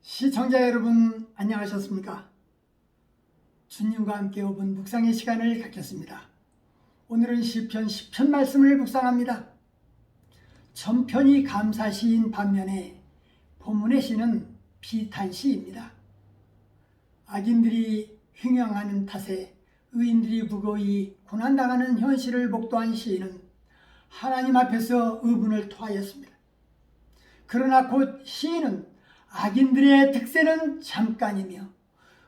시청자 여러분 안녕하셨습니까? 주님과 함께 5분 묵상의 시간을 갖겠습니다. 오늘은 시편 10편 말씀을 묵상합니다. 전편이 감사시인 반면에 본문의 시는 비탄시입니다. 악인들이 횡령하는 탓에 의인들이 무거이 고난당하는 현실을 목도한 시인은 하나님 앞에서 의분을 토하였습니다. 그러나 곧 시인은 악인들의 득세는 잠깐이며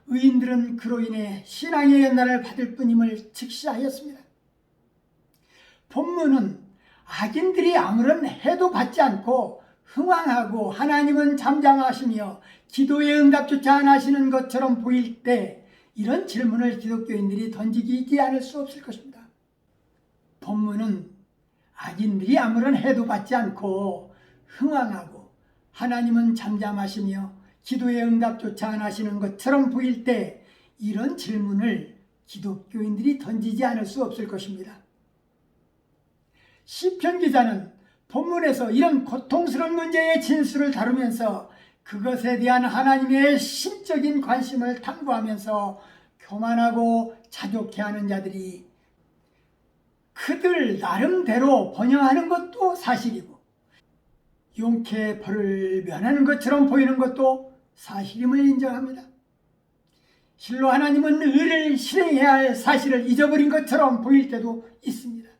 의인들은 그로 인해 신앙의 연단을 받을 뿐임을 직시하였습니다. 본문은 악인들이 아무런 해도 받지 않고 흥황하고 하나님은 잠잠하시며 기도의 응답조차 안 하시는 것처럼 보일 때 이런 질문을 기독교인들이 던지지 않을 수 없을 것입니다. 본문은 악인들이 아무런 해도 받지 않고 흥황하고 하나님은 잠잠하시며 기도의 응답조차 안 하시는 것처럼 보일 때 이런 질문을 기독교인들이 던지지 않을 수 없을 것입니다. 시편 기자는 본문에서 이런 고통스러운 문제의 진수를 다루면서 그것에 대한 하나님의 신적인 관심을 탐구하면서 교만하고 자족해하는 자들이 그들 나름대로 번영하는 것도 사실이고 용케 벌을 면하는 것처럼 보이는 것도 사실임을 인정합니다. 실로 하나님은 의를 실행해야 할 사실을 잊어버린 것처럼 보일 때도 있습니다.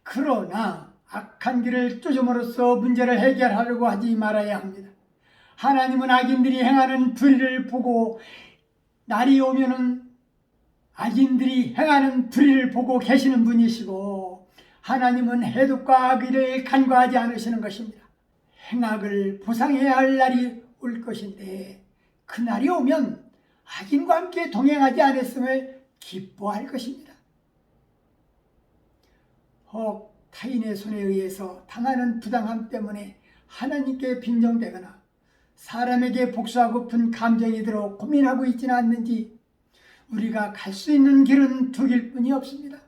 그러나 악한 길을 쫓음으로써 문제를 해결하려고 하지 말아야 합니다. 하나님은 악인들이 행하는 불의를 보고 날이 오면은 악인들이 행하는 불의를 보고 계시는 분이시고 하나님은 해독과 악의를 간과하지 않으시는 것입니다. 행악을 보상해야 할 날이 올 것인데 그 날이 오면 악인과 함께 동행하지 않았음을 기뻐할 것입니다. 혹 타인의 손에 의해서 당하는 부당함 때문에 하나님께 빈정대거나 사람에게 복수하고픈 감정이 들어 고민하고 있지는 않는지 우리가 갈 수 있는 길은 두 길뿐이 없습니다.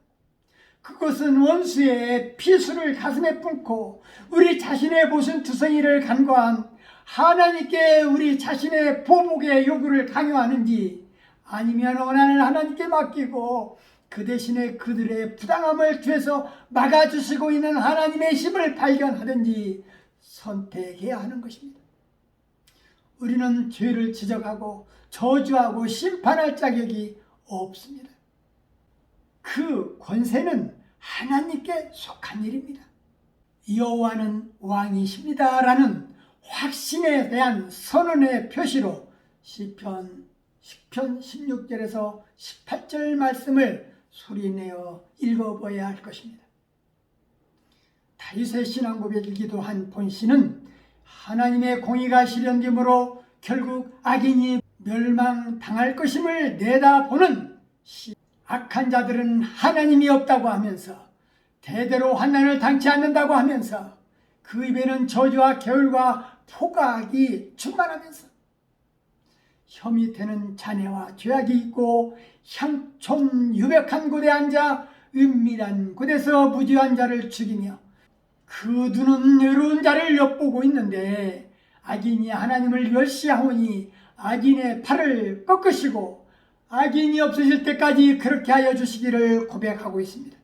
그것은 원수의 피수를 가슴에 품고 우리 자신의 보슨 투성이를 간과한 하나님께 우리 자신의 보복의 요구를 강요하는지 아니면 원한을 하나님께 맡기고 그 대신에 그들의 부당함을 뒤에서 막아주시고 있는 하나님의 힘을 발견하든지 선택해야 하는 것입니다. 우리는 죄를 지적하고 저주하고 심판할 자격이 없습니다. 그 권세는 하나님께 속한 일입니다. 여호와는 왕이십니다 라는 확신에 대한 선언의 표시로 시편 10편 16절에서 18절 말씀을 소리내어 읽어봐야 할 것입니다. 다윗의 신앙 고백이기도 한 본시는 하나님의 공의가 실현됨으로 결국 악인이 멸망당할 것임을 내다보는 악한 자들은 하나님이 없다고 하면서 대대로 환난을 당치 않는다고 하면서 그 입에는 저주와 겨울과 폭악이 충만하면서 혀 밑에는 잔해와 죄악이 있고 향촌 유백한 곳에 앉아 은밀한 곳에서 무지한 자를 죽이며 그 눈은 외로운 자를 엿보고 있는데 악인이 하나님을 멸시하오니 악인의 팔을 꺾으시고 악인이 없으실 때까지 그렇게 하여 주시기를 고백하고 있습니다.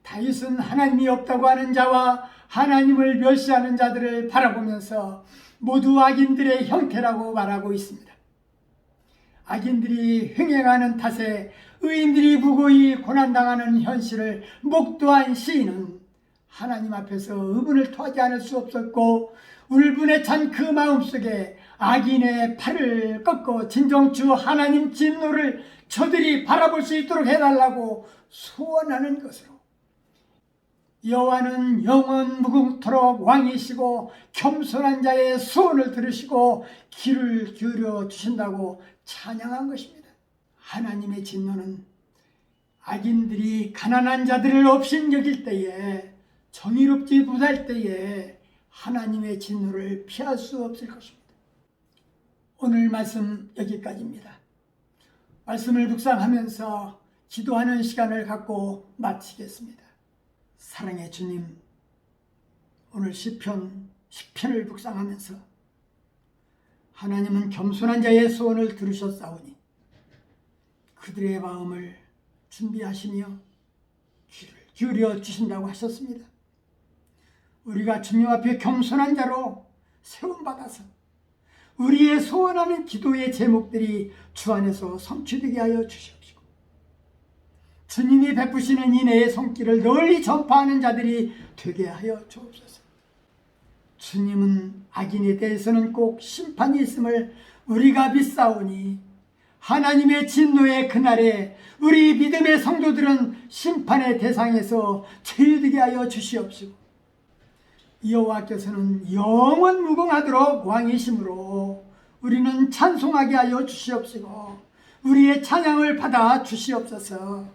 다윗은 하나님이 없다고 하는 자와 하나님을 멸시하는 자들을 바라보면서 모두 악인들의 형태라고 말하고 있습니다. 악인들이 횡행하는 탓에 의인들이 무고히 고난당하는 현실을 목도한 시인은 하나님 앞에서 의분을 토하지 않을 수 없었고 울분에 찬 그 마음속에 악인의 팔을 꺾어 진정주 하나님 진노를 저들이 바라볼 수 있도록 해달라고 소원하는 것으로 여호와는 영원 무궁토록 왕이시고 겸손한 자의 소원을 들으시고 귀를 기울여 주신다고 찬양한 것입니다. 하나님의 진노는 악인들이 가난한 자들을 업신여길 때에 정의롭지 못할 때에 하나님의 진노를 피할 수 없을 것입니다. 오늘 말씀 여기까지입니다. 말씀을 묵상하면서 기도하는 시간을 갖고 마치겠습니다. 사랑의 주님, 오늘 시편 10편을 묵상하면서 하나님은 겸손한 자의 소원을 들으셨사오니 그들의 마음을 준비하시며 귀를 기울여 주신다고 하셨습니다. 우리가 주님 앞에 겸손한 자로 세움받아서 우리의 소원하는 기도의 제목들이 주 안에서 성취되게 하여 주시옵시고, 주님이 베푸시는 인애의 손길을 널리 전파하는 자들이 되게 하여 주옵소서. 주님은 악인에 대해서는 꼭 심판이 있음을 우리가 믿사오니 하나님의 진노의 그날에 우리 믿음의 성도들은 심판의 대상에서 제외되게 하여 주시옵시고, 여호와께서는 영원 무궁하도록 왕이시므로 우리는 찬송하게 하여 주시옵시고 우리의 찬양을 받아 주시옵소서.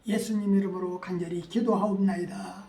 예수님 이름으로 간절히 기도하옵나이다.